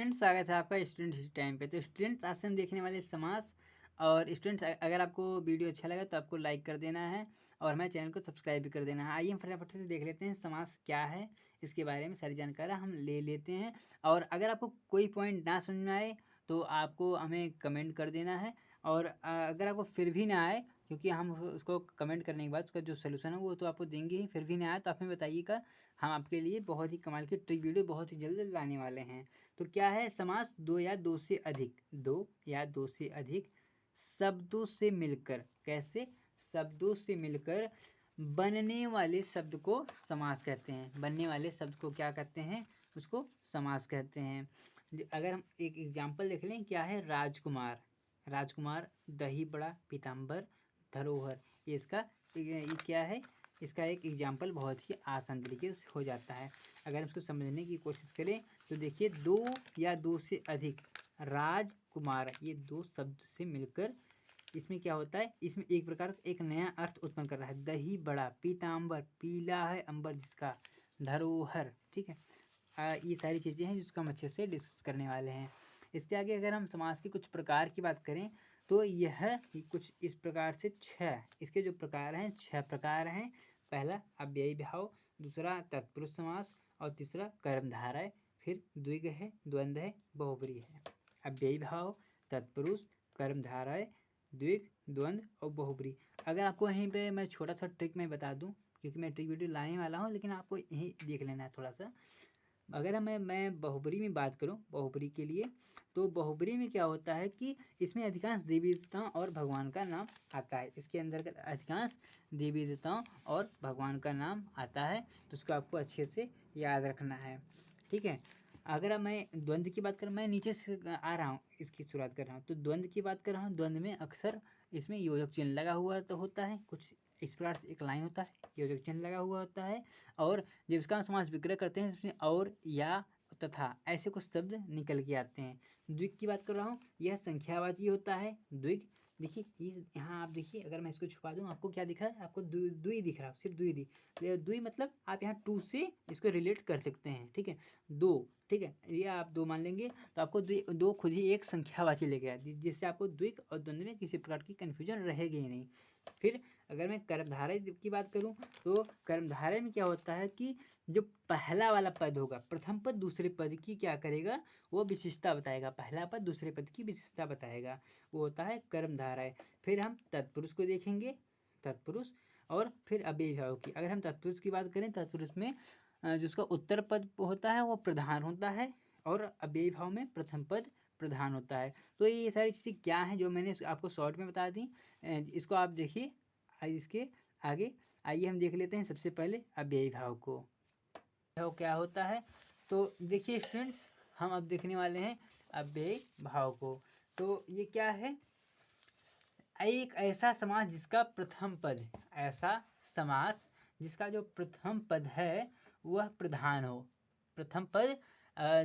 Students, स्वागत है आपका स्टूडेंट टाइम पे। तो स्टूडेंट्स, आज से हम देखने वाले समास। और स्टूडेंट्स, अगर आपको वीडियो अच्छा लगा तो आपको लाइक कर देना है और हमारे चैनल को सब्सक्राइब भी कर देना है। आइए हम फटाफट से देख लेते हैं समास क्या है, इसके बारे में सारी जानकारी हम ले लेते हैं। और अगर आपको कोई पॉइंट ना समझ में आए तो आपको हमें कमेंट कर देना है। और अगर आपको फिर भी ना आए, क्योंकि हम उसको कमेंट करने के बाद उसका जो सोल्यूशन है वो तो आपको देंगे ही, फिर भी ना आए तो आप हमें बताइएगा। हम आपके लिए बहुत ही कमाल की ट्रिक वीडियो बहुत ही जल्द लाने वाले हैं। तो क्या है समास? दो या दो से अधिक, दो या दो से अधिक शब्दों से मिलकर, कैसे? शब्दों से मिलकर बनने वाले शब्द को समास कहते हैं। बनने वाले शब्द को क्या कहते हैं? उसको समास कहते हैं। अगर हम एक एग्जाम्पल देख लें, क्या है? राजकुमार, राजकुमार, दही बड़ा, पीताम्बर, धरोहर। ये इसका ये क्या है? इसका एक एग्जाम्पल बहुत ही आसान तरीके से हो जाता है। अगर इसको समझने की कोशिश करें तो देखिए, दो या दो से अधिक राजकुमार, ये दो शब्द से मिलकर इसमें क्या होता है? इसमें एक प्रकार एक नया अर्थ उत्पन्न कर रहा है। दही बड़ा, पीताम्बर, पीला है अंबर जिसका, धरोहर। ठीक है, ये सारी चीज़ें हैं जिसको हम अच्छे से डिस्कस करने वाले हैं। इसके आगे अगर हम समास के कुछ प्रकार की बात करें तो यह कुछ इस प्रकार से छह, इसके जो प्रकार हैं, छह प्रकार हैं। पहला अव्ययी भाव, दूसरा तत्पुरुष समास, और तीसरा कर्मधारय है, फिर द्विग है, द्वंद्व है, बहुब्री है। अव्ययी भाव, तत्पुरुष, कर्मधारय, द्विग, द्वंद्व और बहुब्री। अगर आपको यहीं पे मैं छोटा सा ट्रिक में बता दूं, क्योंकि मैं ट्रिक वीडियो लाने वाला हूँ, लेकिन आपको यहीं देख लेना है थोड़ा सा। अगर मैं बहुब्री में बात करूं, बहुब्री के लिए, तो बहुब्री में क्या होता है कि इसमें अधिकांश देवी देवताओं और भगवान का नाम आता है। इसके अंतर्गत अधिकांश देवी देवताओं और भगवान का नाम आता है, तो उसको आपको अच्छे से याद रखना है। ठीक है, अगर मैं द्वंद्व की बात करूँ, मैं नीचे से आ रहा हूँ, इसकी शुरुआत कर रहा हूँ, तो द्वंद्व की बात कर रहा हूँ। द्वंद्व में अक्सर इसमें योजक चिन्ह लगा हुआ तो होता है, कुछ इस प्रकार से एक लाइन होता है, योजक चिन्ह लगा हुआ होता है। और जब इसका हम समास विग्रह करते हैं, इसमें और, या, तथा ऐसे कुछ शब्द निकल के आते हैं। द्विग की बात कर रहा हूँ, यह संख्यावाची होता है। द्विग, देखिए यहाँ आप देखिए, अगर मैं इसको छुपा दूँ, आपको क्या दिख रहा है? आपको दुई दिख रहा है, सिर्फ दुई दुई मतलब आप यहाँ टू से इसको रिलेट कर सकते हैं। ठीक है, दो, ठीक है, ये आप दो मान लेंगे तो आपको दो खुद ही एक संख्यावाची लेके आए, जिससे आपको द्विग और द्वंद्व में किसी प्रकार की कन्फ्यूजन रहेगी ही नहीं। फिर अगर मैं कर्मधारय की बात करूं, तो कर्मधारय में क्या होता है कि जो पहला वाला पद होगा, प्रथम पद दूसरे पद की क्या करेगा? वो विशिष्टता बताएगा। पहला पद दूसरे पद की विशिष्टता बताएगा, वो होता है कर्मधारय। फिर हम तत्पुरुष को देखेंगे, तत्पुरुष। और फिर अव्ययी भाव की, अगर हम तत्पुरुष की बात करें, तत्पुरुष में जिसका उत्तर पद होता है वो प्रधान होता है, और अव्ययी भाव में प्रथम पद प्रधान होता है। तो ये सारी चीज़ें क्या हैं जो मैंने आपको शॉर्ट में बता दी, इसको आप देखिए। इसके आगे आइए हम देख लेते हैं सबसे पहले अव्ययी भाव को। भाव क्या होता है? तो देखिए स्टूडेंट्स, हम अब देखने वाले हैं अव्ययी भाव को। तो ये क्या है? एक ऐसा समास जिसका प्रथम पद, ऐसा समास जिसका जो प्रथम पद है वह प्रधान हो। प्रथम पद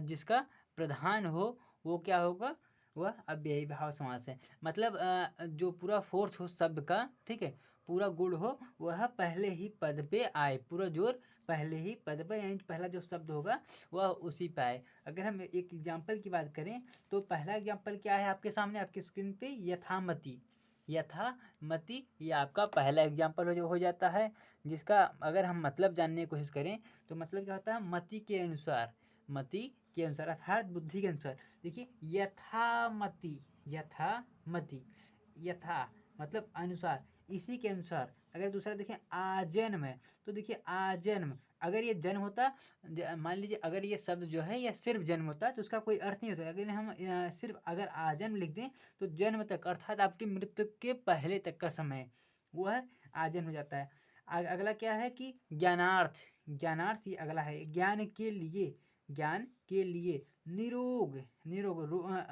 जिसका प्रधान हो वो क्या होगा? वह अव्ययी भाव समास है। मतलब जो पूरा फोर्स हो शब्द का, ठीक है, पूरा गुण हो, वह पहले ही पद पे आए, पूरा जोर पहले ही पद पर, यानी पहला जो शब्द होगा वह उसी पे आए। अगर हम एक एग्जाम्पल की बात करें तो पहला एग्जाम्पल क्या है आपके सामने, आपकी स्क्रीन पे? यथामति। यथामति, ये आपका पहला एग्जाम्पल हो जाता है, जिसका अगर हम मतलब जानने की कोशिश करें तो मतलब क्या होता है? मति के अनुसार, मति के अनुसार अर्थात बुद्धि के अनुसार। देखिए, यथामति, यथामति, यथा मतलब अनुसार, इसी के अनुसार। अगर दूसरा देखें आजन्म है, तो देखिए आजन्म, अगर ये जन्म होता, मान लीजिए अगर ये शब्द जो है ये सिर्फ जन्म होता तो उसका कोई अर्थ नहीं होता। अगर हम सिर्फ अगर आजन्म लिख दें तो जन्म तक अर्थात आपकी मृत्यु के पहले तक का समय, वह आजन्म हो जाता है। अगला क्या है कि ज्ञानार्थ। ज्ञानार्थ ये अगला है, ज्ञान के लिए, ज्ञान के लिए। निरोग, निरोग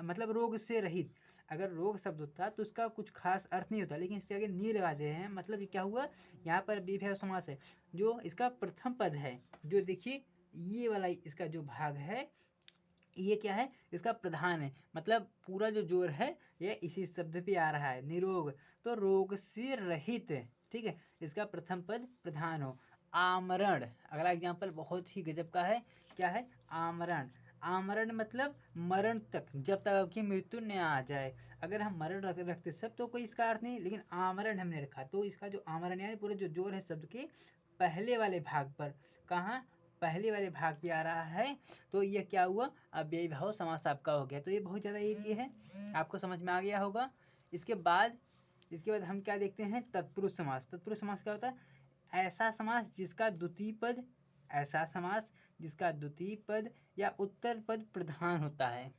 मतलब रोग से रहित। अगर रोग शब्द होता तो उसका कुछ खास अर्थ नहीं होता, लेकिन इसके आगे नी लगा दे हैं, मतलब ये क्या हुआ? यहाँ पर विभेय समास है। जो इसका प्रथम पद है, जो देखिए ये वाला इसका जो भाग है, ये क्या है? इसका प्रधान है, मतलब पूरा जो जोर है ये इसी शब्द पे आ रहा है, निरोग, तो रोग से रहित। ठीक है, इसका प्रथम पद प्रधान हो। आमरण, अगला एग्जाम्पल बहुत ही गजब का है, क्या है? आमरण। आमरण मतलब मरण तक, जब तक आपकी मृत्यु न आ जाए। अगर हम मरण रखते सब तो कोई इसका अर्थ नहीं, लेकिन आमरण हमने रखा तो इसका जो आमरण यानी पूरा जो जोर है शब्द के पहले वाले भाग पर, कहाँ पहले वाले भाग पे आ रहा है, तो ये क्या हुआ, अव्ययी भाव समास आपका हो गया। तो ये बहुत ज़्यादा ईजी है, आपको समझ में आ गया होगा। इसके बाद हम क्या देखते हैं, तत्पुरुष समास। तत्पुरुष समास क्या होता है, ऐसा समास जिसका द्वितीय पद, ऐसा समास जिसका द्वितीय पद या उत्तर पद प्रधान होता है।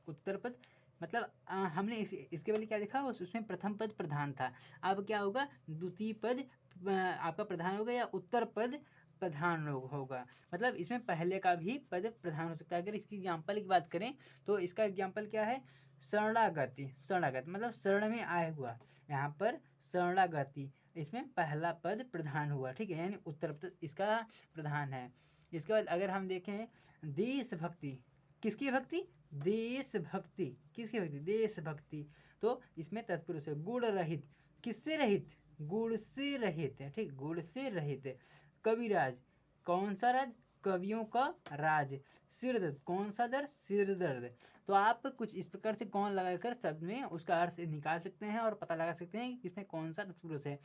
उत्तर पद मतलब हमने इसके पहले क्या देखा, उसमें प्रथम पद प्रधान था। अब क्या होगा, द्वितीय पद आपका प्रधान होगा या उत्तर पद प्रधान होगा। मतलब इसमें पहले का भी पद प्रधान हो सकता है। अगर इसकी एग्जाम्पल की बात करें तो इसका एग्जाम्पल क्या है, शरणागति। शरणागति मतलब शरण में आए हुआ, यहाँ पर शरणागति, इसमें पहला पद प्रधान हुआ, ठीक है, यानी उत्तर पद इसका प्रधान है। इसके बाद अगर हम देखें देशभक्ति, किसकी भक्ति, देशभक्ति, किसकी भक्ति, देशभक्ति, तो इसमें तत्पुरुष है। गुण रहित, किससे रहित, गुण से रहित है, ठीक, गुण से रहित। कविराज, कौन सा राज, कवियों का राज। सिरदर्द, कौन सा दर्द, सिर दर्द। तो आप कुछ इस प्रकार से कौन लगाकर शब्द में उसका अर्थ निकाल सकते हैं और पता लगा सकते हैं कि इसमें कौन सा तत्पुरुष है।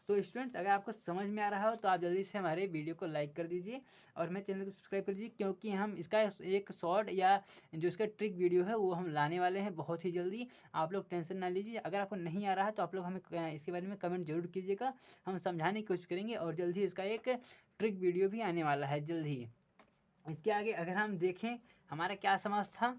तो स्टूडेंट्स अगर आपको समझ में आ रहा हो तो आप जल्दी से हमारे वीडियो को लाइक कर दीजिए और मेरे चैनल को सब्सक्राइब कर दीजिए, क्योंकि हम इसका एक शॉर्ट या जो इसका ट्रिक वीडियो है वो हम लाने वाले हैं बहुत ही जल्दी। आप लोग टेंशन ना लीजिए, अगर आपको नहीं आ रहा है तो आप लोग हमें इसके बारे में कमेंट जरूर कीजिएगा, हम समझाने की कोशिश करेंगे। और जल्द ही इसका एक ट्रिक वीडियो भी आने वाला है जल्द ही। इसके आगे अगर हम देखें हमारा क्या समास था,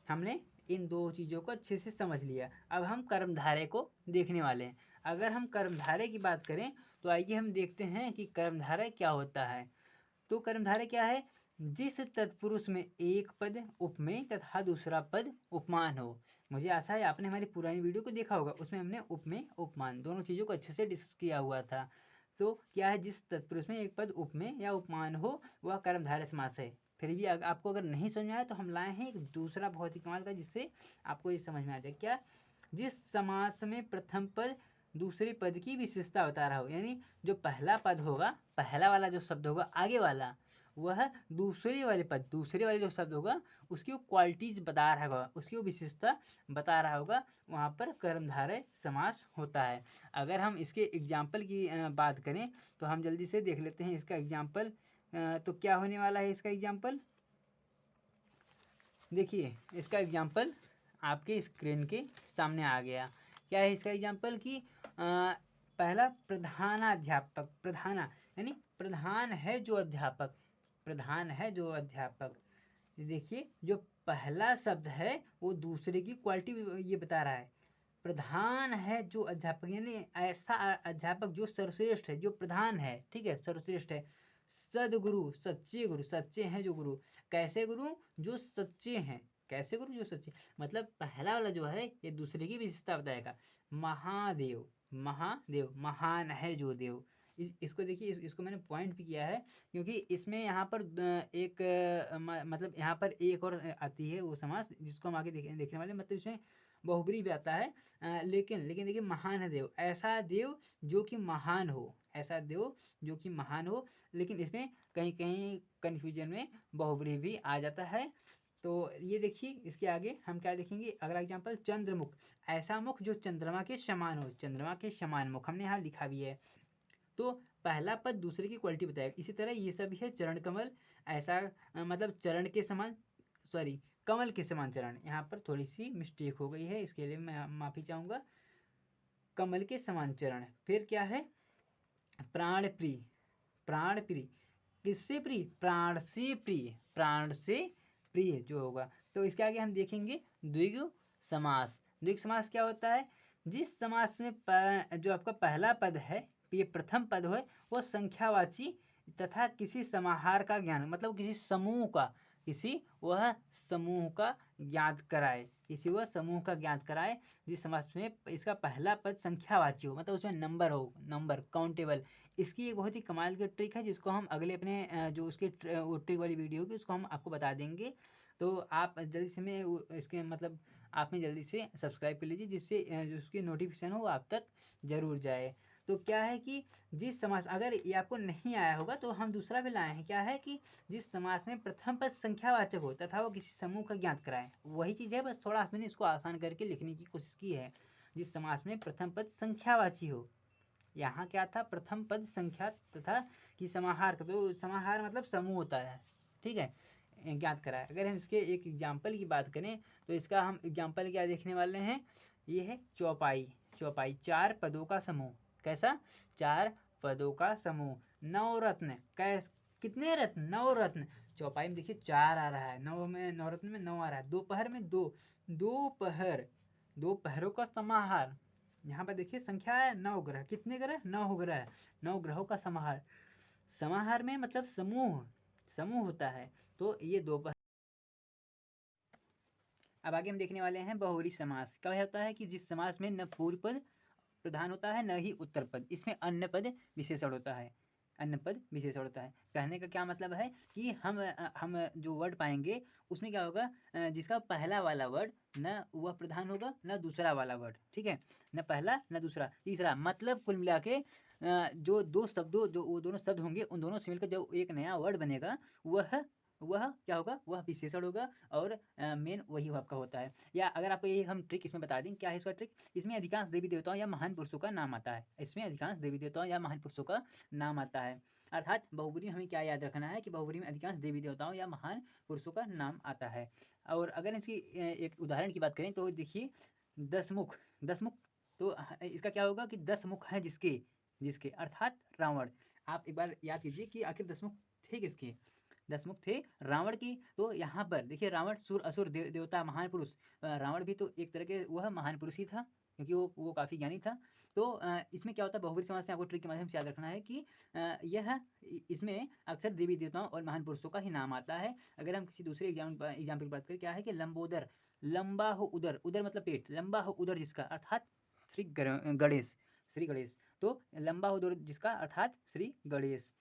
हमने इन दो चीज़ों को अच्छे से समझ लिया। अब हम कर्मधारय को देखने वाले हैं। अगर हम कर्मधारय की बात करें तो आइए हम देखते हैं कि कर्मधारय क्या होता है। तो कर्मधारय क्या है, जिस तत्पुरुष में एक पद उपमेय तथा दूसरा पद उपमान हो। मुझे आशा है आपने हमारी पुरानी वीडियो को देखा होगा, उसमें हमने उपमेय उपमान दोनों चीज़ों को अच्छे से डिस्कस किया हुआ था। तो क्या है, जिस तत्पुरुष में एक पद उपमेय या उपमान हो वह कर्मधारय समास है। फिर भी आपको अगर नहीं समझ में आया तो हम लाए हैं एक दूसरा बहुत ही कमाल का, जिससे आपको ये समझ में आ जाए। क्या, जिस समास में प्रथम पद दूसरे पद की विशेषता बता रहा हो, यानी जो पहला पद होगा, पहला वाला जो शब्द होगा आगे वाला, वह दूसरे वाले पद, दूसरे वाले जो शब्द होगा उसकी वो क्वालिटीज बता रहा होगा, उसकी वो विशेषता बता रहा होगा, वहाँ पर कर्मधारय समास होता है। अगर हम इसके एग्जाम्पल की बात करें तो हम जल्दी से देख लेते हैं इसका एग्जाम्पल। तो क्या होने वाला है इसका एग्जाम्पल, देखिए इसका एग्जाम्पल आपके स्क्रीन के सामने आ गया। क्या है इसका एग्जाम्पल कि पहला प्रधानाध्यापक, प्रधाना यानी प्रधान है जो अध्यापक, प्रधान है जो अध्यापक। देखिए जो पहला शब्द है वो दूसरे की क्वालिटी ये बता रहा है। प्रधान है जो अध्यापक, यानी ऐसा अध्यापक जो सर्वश्रेष्ठ है, जो प्रधान है, ठीक है, सर्वश्रेष्ठ है। सदगुरु, सच्चे गुरु, सच्चे हैं जो गुरु। कैसे गुरु, जो सच्चे हैं। कैसे गुरु, जो सच्चे, मतलब पहला वाला जो है ये दूसरे की विशेषता बताएगा। महादेव, महादेव, महान है जो देव। इसको देखिए, इसको मैंने पॉइंट भी किया है क्योंकि इसमें यहाँ पर एक मतलब यहाँ पर एक और आती है वो समास जिसको हम आगे देखने वाले, मतलब इसमें बहुब्री भी आता है। लेकिन देखिए, महान है देव, ऐसा देव जो कि महान हो, ऐसा देव जो कि महान हो। लेकिन इसमें कहीं कहीं कन्फ्यूजन में बहुब्री भी आ जाता है। तो ये देखिए इसके आगे हम क्या देखेंगे, अगला एग्जाम्पल चंद्रमुख, ऐसा मुख जो चंद्रमा के समान हो, चंद्रमा के समान मुख हमने यहाँ लिखा भी है। तो पहला पद दूसरे की क्वालिटी बताएगा। इसी तरह ये सब है चरण कमल, ऐसा मतलब चरण के समान, सॉरी कमल के समान चरण, यहाँ पर थोड़ी सी मिस्टेक हो गई है, इसके लिए मैं माफ़ी चाहूँगा। कमल के समान चरण। फिर क्या है, प्राण प्रिय, प्राण प्रिय, किससे प्रिय, प्राण से प्रिय, प्राण से प्रिय जो होगा। तो इसके आगे हम देखेंगे द्विगु समास। द्विगु समास क्या होता है, जिस समास में जो आपका पहला पद है, ये प्रथम पद है, वो संख्यावाची तथा किसी समाहार का ज्ञान, मतलब किसी समूह का, किसी वह समूह का ज्ञात कराए, किसी वह समूह का ज्ञात कराए। जिस समास में इसका पहला पद संख्यावाची हो, मतलब उसमें नंबर हो, नंबर काउंटेबल। इसकी एक बहुत ही कमाल की ट्रिक है जिसको हम अगले अपने जो उसकी वो ट्रिक वाली वीडियो होगी उसको हम आपको बता देंगे। तो आप जल्दी से में इसके मतलब आप में जल्दी से सब्सक्राइब कर लीजिए, जिससे जो उसकी नोटिफिकेशन हो वो आप तक ज़रूर जाए। तो क्या है कि जिस समास, अगर ये आपको नहीं आया होगा तो हम दूसरा भी लाए हैं, क्या है कि जिस समास में प्रथम पद संख्यावाचक हो तथा वो किसी समूह का ज्ञात कराए, वही चीज़ है, बस थोड़ा मैंने इसको आसान करके लिखने की कोशिश की है। जिस समास में प्रथम पद संख्यावाची हो, यहाँ क्या था, प्रथम पद संख्या तथा कि समाहार का, तो समाहार मतलब समूह होता है, ठीक है, ज्ञात कराए। अगर हम इसके एक एग्जाम्पल की बात करें तो इसका हम एग्जाम्पल क्या देखने वाले हैं, ये है चौपाई। चौपाई 4 पदों का समूह, कैसा, 4 पदों का समूह। नवरत्न, कैस, कितने रत्न, 9 रत्न। चौपाई में देखिए 4 आ रहा है, 9 में, नवरत्न में 9 आ रहा है। दोपहर में 2, दोपहर, दोपहरों का समाहार। यहाँ पर देखिए संख्या है 9 ग्रह, कितने ग्रह, 9 ग्रह, 9 ग्रहों का समाहार। समाहार में मतलब समूह, समूह होता है। तो ये दोपहर। अब आगे हम देखने वाले हैं बहुव्रीहि समास। क्या होता है कि जिस समास में न पूर्व पद प्रधान होता है न ही उत्तर पद, इसमें अन्य पद विशेषण होता है, अन्य पद विशेषण होता है। कहने का क्या मतलब है कि हम जो वर्ड पाएंगे उसमें क्या होगा, जिसका पहला वाला वर्ड न वह प्रधान होगा न दूसरा वाला वर्ड, ठीक है, न पहला न दूसरा तीसरा, मतलब कुल मिला के जो दो शब्दों, जो वो दोनों शब्द होंगे उन दोनों से मिलकर जो एक नया वर्ड बनेगा वह क्या होगा, वह विशेषण होगा, और मेन वही आपका होता है। या अगर आपको ये हम ट्रिक इसमें बता दें, क्या है इसका ट्रिक, इसमें अधिकांश देवी देवताओं या महान पुरुषों का नाम आता है, इसमें अधिकांश देवी देवताओं या महान पुरुषों का नाम आता है। अर्थात बहुव्रीहि में हमें क्या याद रखना है कि बहुव्रीहि में अधिकांश देवी देवताओं या महान पुरुषों का नाम आता है। और अगर इसकी एक उदाहरण की बात करें तो देखिए दसमुख, दसमुख, तो इसका क्या होगा कि 10 मुख हैं जिसके, जिसके अर्थात रावण। आप एक बार याद कीजिए कि आखिर 10 मुख थे किसके, 10 मुख थे रावण की। तो यहाँ पर देखिए रावण सुर असुर देवता महान पुरुष, रावण भी तो एक तरह के वह महान पुरुष ही था, क्योंकि वो काफ़ी ज्ञानी था। तो इसमें क्या होता है, बहुव्रीहि समास से आपको ट्रिक के माध्यम से याद रखना है कि यह इसमें अक्सर देवी देवताओं और महान पुरुषों का ही नाम आता है। अगर हम किसी दूसरे एग्जाम्पल की बात करें, क्या है कि लंबोदर, लंबा हो उदर, उदर मतलब पेट, लंबा हो उदर जिसका, अर्थात श्री गणेश, श्री गणेश। तो लंबा हो उदर जिसका अर्थात श्री गणेश।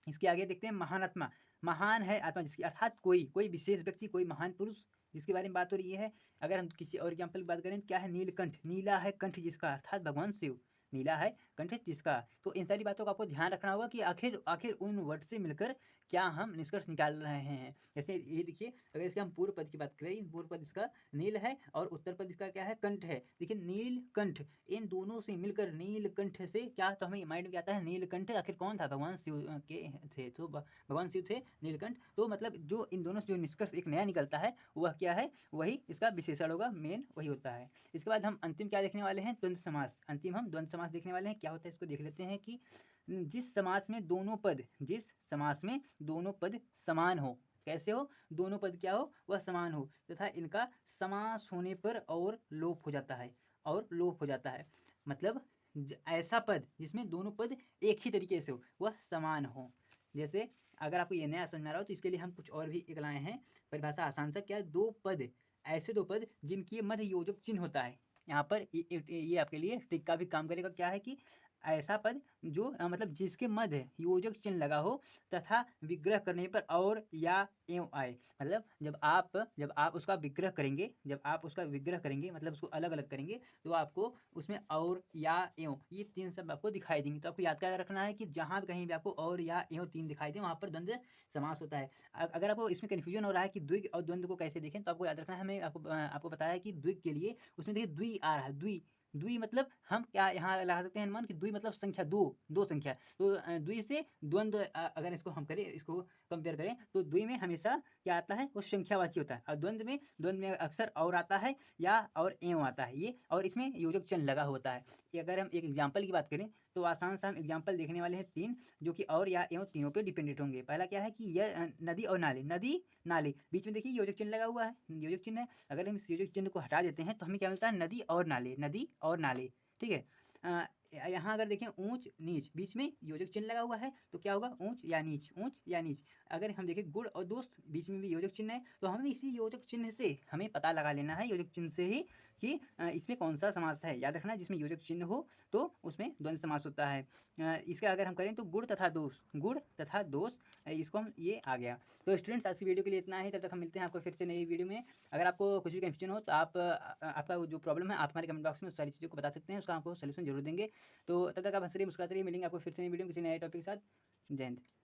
इसके आगे देखते हैं महान आत्मा, महान है आत्मा जिसकी, अर्थात कोई, कोई विशेष व्यक्ति, कोई महान पुरुष जिसके बारे में बात हो रही है। अगर हम किसी और एग्जाम्पल की बात करें, क्या है, नीलकंठ, नीला है कंठ जिसका, अर्थात भगवान शिव, नीला है कंठ जिसका। तो इन सारी बातों का आपको ध्यान रखना होगा कि आखिर आखिर उन वर्ड से मिलकर क्या हम निष्कर्ष निकाल रहे हैं। जैसे ये देखिए, अगर इसके हम पूर्व पद की बात करें, पूर्व पद इसका नील है और उत्तर पद इसका क्या है, कंठ है। देखिए नीलकंठ, इन दोनों से मिलकर नीलकंठ से क्या, तो हमें माइंड में आता है नीलकंठ आखिर कौन था, भगवान शिव के थे, तो भगवान शिव थे नीलकंठ। तो मतलब जो इन दोनों से जो निष्कर्ष एक नया निकलता है वह क्या है, वही इसका विशेषण होगा, मेन वही होता है। इसके बाद हम अंतिम क्या देखने वाले हैं, द्वंद्व समास। अंतिम हम द्वंद्व समास देखने वाले हैं। क्या होता है इसको देख लेते हैं कि जिस समास में दोनों पद, जिस समास में दोनों पद समान हो, कैसे हो, दोनों पद क्या हो, वह समान हो तथा इनका समास होने पर और लोप हो जाता है, और लोप हो जाता है। मतलब ऐसा पद जिसमें दोनों पद एक ही तरीके से हो, वह समान हो। जैसे अगर आपको ये नया समझ में आ रहा हो तो इसके लिए हम कुछ और भी एक लाए हैं परिभाषा आसान सा। क्या है, दो पद, ऐसे दो पद जिनकी मध्य योजक चिन्ह होता है। यहाँ पर ये आपके लिए ट्रिक का भी काम करेगा। क्या है कि ऐसा पद जो मतलब जिसके मध्य योजक चिन्ह लगा हो तथा विग्रह करने पर और या एवं आए। मतलब जब आप उसका विग्रह करेंगे, जब आप उसका विग्रह करेंगे मतलब उसको अलग अलग करेंगे, तो आपको उसमें और या एवं ये तीन शब्द आपको दिखाई देंगे। तो आपको याद क्या रखना है कि जहाँ भी कहीं भी आपको और या एवं तीन दिखाई दे वहाँ पर द्वंद्व समास होता है। अगर आपको इसमें कन्फ्यूजन हो रहा है कि द्विग और द्वंद्व को कैसे देखें, तो आपको याद रखना है, हमें आपको बताया है कि द्विग के लिए उसमें देखिए द्वि आ रहा है, द्वि, द्वि मतलब हम क्या यहाँ लगा सकते हैं अनुमान कि द्वि मतलब संख्या, दो, दो संख्या। तो द्वि से द्वंद्व अगर इसको हम करें, इसको कंपेयर करें, तो द्वि में हमेशा क्या आता है, वो संख्यावाची होता है, और द्वंद्व में अक्सर और आता है या और एवं आता है ये, और इसमें योजक चिन्ह लगा होता है। अगर हम एक एग्जाम्पल की बात करें तो आसान सा हम एग्जाम्पल देखने वाले हैं तीन, जो कि और या एवं तीनों पे डिपेंडेंट होंगे। पहला क्या है कि यह नदी और नाले, नदी नाले, बीच में देखिए योजक चिन्ह लगा हुआ है, योजक चिन्ह है। अगर हम इस योजक चिन्ह को हटा देते हैं तो हमें क्या मिलता है, नदी और नाले, नदी और नाले, ठीक है। यहाँ अगर देखें ऊंच नीच, बीच में योजक चिन्ह लगा हुआ है, तो क्या होगा, ऊंच या नीच, ऊंच या नीच। अगर हम देखें गुड़ और दोस्त, बीच में भी योजक चिन्ह है, तो हमें इसी योजक चिन्ह से हमें पता लगा लेना है, योजक चिन्ह से ही, कि इसमें कौन सा समास है। याद रखना, जिसमें योजक चिन्ह हो तो उसमें द्वंद्व समास होता है। इसका अगर हम करें तो गुड़ तथा दोष, गुड़ तथा दोष, इसको हम, ये आ गया। तो स्टूडेंट्स आज की वीडियो के लिए इतना ही, तब तक हम मिलते हैं आपको फिर से नई वीडियो में। अगर आपको कुछ भी कन्फ्यूजन हो तो आप आपका जो प्रॉब्लम है आप हमारे कमेंट बॉक्स में उस सारी चीज़ों को बता सकते हैं, उसका आपको सोल्यूशन जरूर देंगे। तो तब तक आप हंस रहिए, मुस्कुराते रहिए। मिलेंगे आपको फिर से नई वीडियो में किसी नए टॉपिक के साथ। जय हिंद।